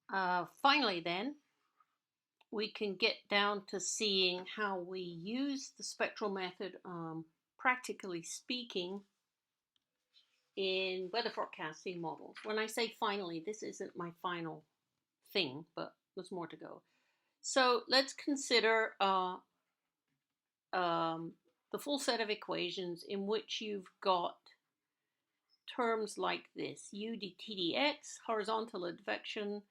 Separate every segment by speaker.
Speaker 1: Finally then, we can get down to seeing how we use the spectral method, practically speaking, in weather forecasting models. When I say finally, this isn't my final thing, but there's more to go. So let's consider the full set of equations in which you've got terms like this: u dt dx, horizontal advection,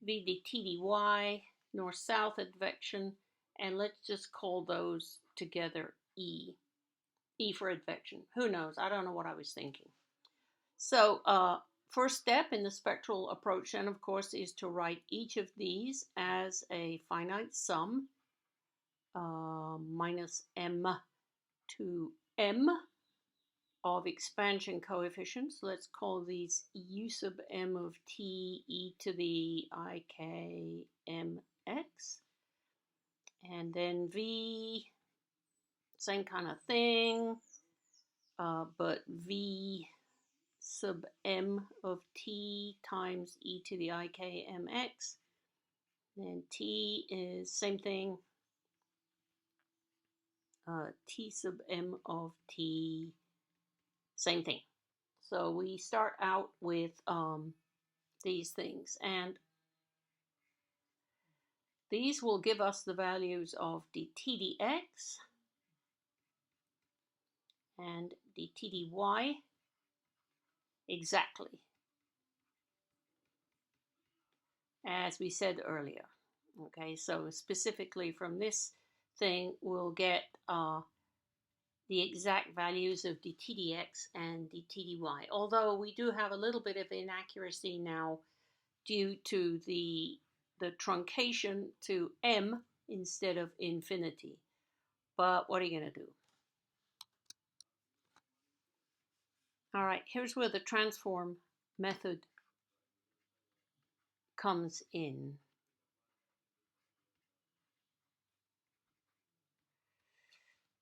Speaker 1: v dt dy, north-south advection, and let's just call those together E. E for advection. Who knows? I don't know what I was thinking. So first step in the spectral approach then, of course, is to write each of these as a finite sum, minus m to m of expansion coefficients. Let's call these u sub m of t e to the I k m x. And then v, same kind of thing, but v sub m of t times e to the I k m x. Then t is same thing, t sub m of t, same thing. So we start out with these things, and these will give us the values of dt dx and dt dy exactly as we said earlier. Okay, so specifically from this thing, we'll get the exact values of dt dx and dt dy, although we do have a little bit of inaccuracy now due to the truncation to m instead of infinity. But what are you going to do? All right, here's where the transform method comes in.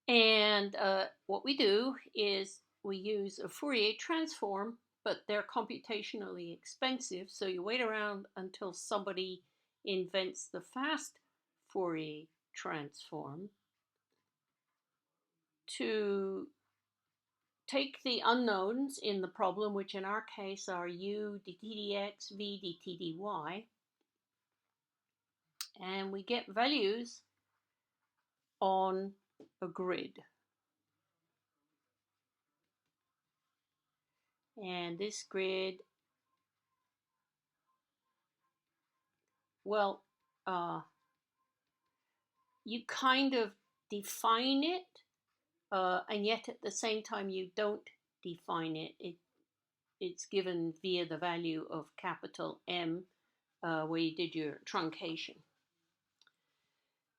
Speaker 1: And what we do is we use a Fourier transform, but they're computationally expensive, so you wait around until somebody invents the fast Fourier transform to take the unknowns in the problem, which in our case are u dt dx, v dt dy, and we get values on a grid. And this grid, well, you kind of define it, and yet at the same time you don't define it. It's given via the value of capital M, where you did your truncation.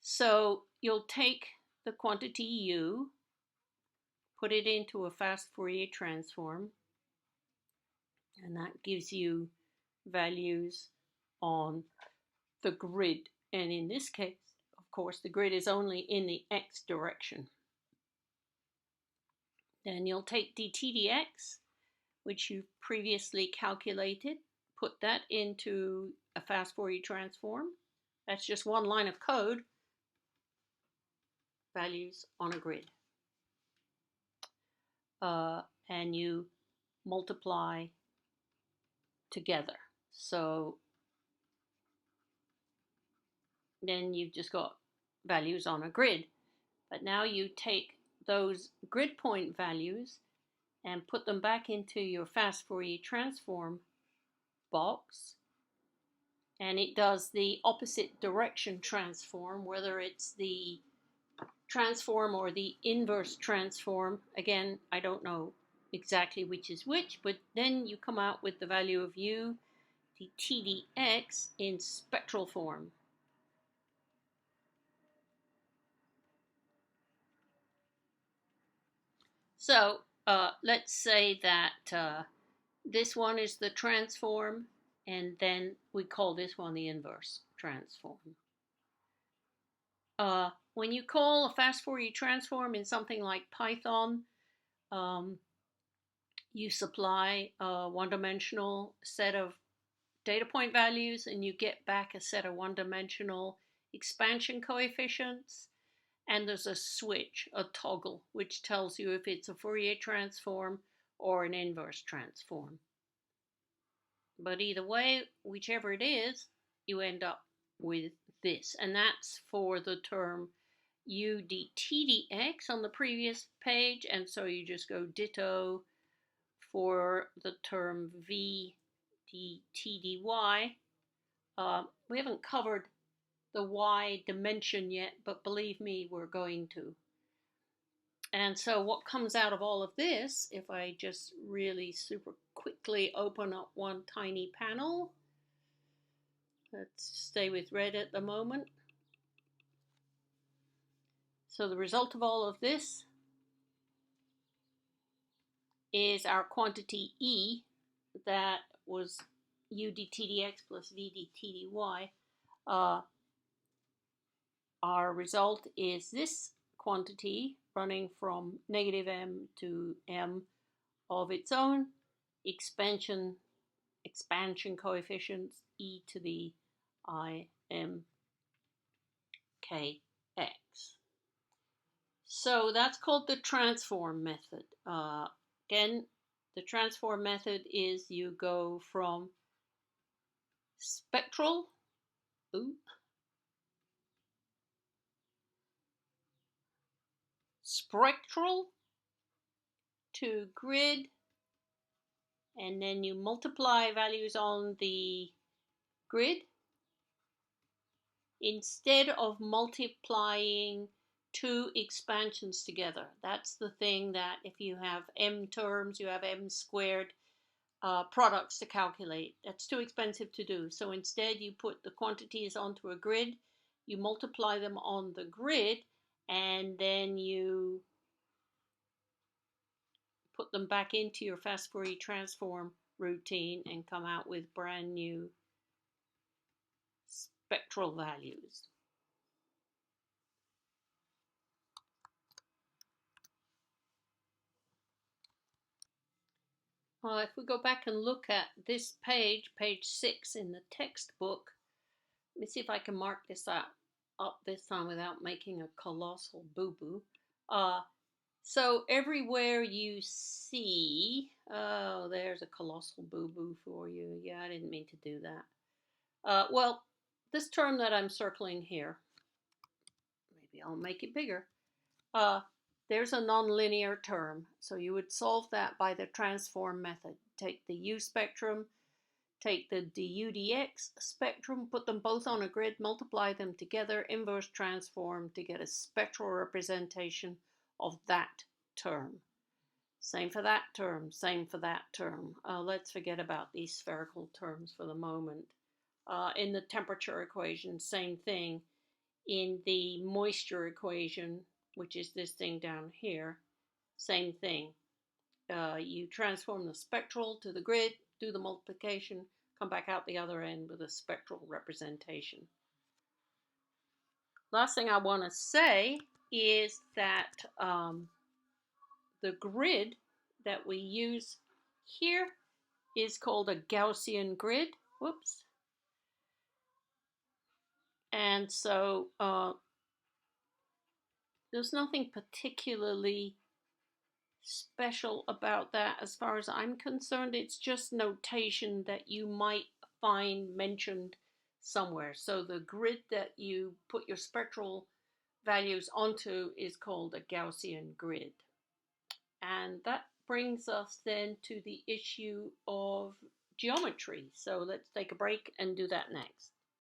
Speaker 1: So you'll take the quantity u, put it into a fast Fourier transform, and that gives you values on the grid. And in this case, of course, the grid is only in the x direction. Then you'll take dt dx, which you've previously calculated, put that into a fast Fourier transform. That's just one line of code, values on a grid. And you multiply together. So then you've just got values on a grid. But now you take those grid point values and put them back into your fast Fourier transform box, and it does the opposite direction transform, whether it's the transform or the inverse transform. Again, I don't know exactly which is which, but then you come out with the value of u dt dx in spectral form. So let's say that this one is the transform, and then we call this one the inverse transform. When you call a fast Fourier transform in something like Python, you supply a one-dimensional set of data point values, and you get back a set of one-dimensional expansion coefficients. And there's a switch, a toggle, which tells you if it's a Fourier transform or an inverse transform. But either way, whichever it is, you end up with this. And that's for the term u dt dx on the previous page. And so you just go ditto for the term v dt dy. We haven't covered the y dimension yet, but believe me, we're going to. And so what comes out of all of this, if I just really super quickly open up one tiny panel, let's stay with red at the moment. So the result of all of this is our quantity E, that was u dt dx plus v dt dy. Our result is this quantity running from negative m to m of its own expansion coefficients e to the I m k x. So that's called the transform method. Again, the transform method is you go from spectral to grid, and then you multiply values on the grid instead of multiplying two expansions together. That's the thing that if you have m terms, you have m squared products to calculate. That's too expensive to do. So instead you put the quantities onto a grid, you multiply them on the grid, and then you put them back into your fast Fourier transform routine and come out with brand new spectral values. Well, if we go back and look at this page, page 6 in the textbook, let me see if I can mark this up this time without making a colossal boo-boo. So everywhere you see, oh, there's a colossal boo-boo for you. Yeah, I didn't mean to do that. Well, this term that I'm circling here, maybe I'll make it bigger. There's a nonlinear term, so you would solve that by the transform method. Take the U spectrum, take the du dx spectrum, put them both on a grid, multiply them together, inverse transform to get a spectral representation of that term. Same for that term, same for that term. Let's forget about these spherical terms for the moment. In the temperature equation, same thing. In the moisture equation, which is this thing down here, same thing. You transform the spectral to the grid, do the multiplication, come back out the other end with a spectral representation. Last thing I want to say is that the grid that we use here is called a Gaussian grid. Whoops. And so there's nothing particularly special about that as far as I'm concerned. It's just notation that you might find mentioned somewhere. So the grid that you put your spectral values onto is called a Gaussian grid. And that brings us then to the issue of geometry. So let's take a break and do that next.